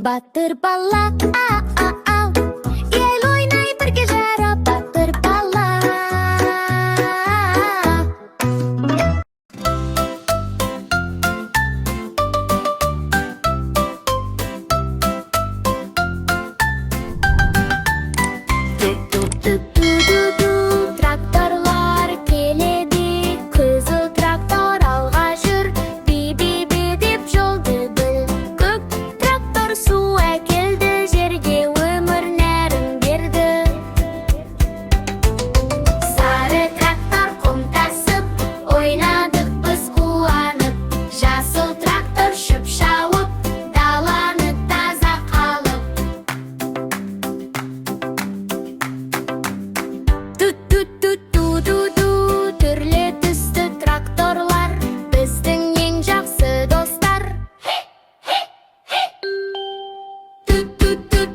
Батыр бала, ау, ел ойнай бірге жарап, батыр бала. Ду-ду-ду-ду-ду, тракторлар келеді, қызыл трактор алға жүр, би-би-би деп жолды біл. Көк трактор су әкелді, жерге өмір нәрін берді. Сары трактор құм тасып, ойнадық біз қуанып. Жасыл трактор шөп шауып, даланы таза қалып. Ту-ту-ту-ту-ду-ду, түрлі түсті тракторлар, біздің ең жақсы достар. Ту-ту-ту-ту-ду-ду,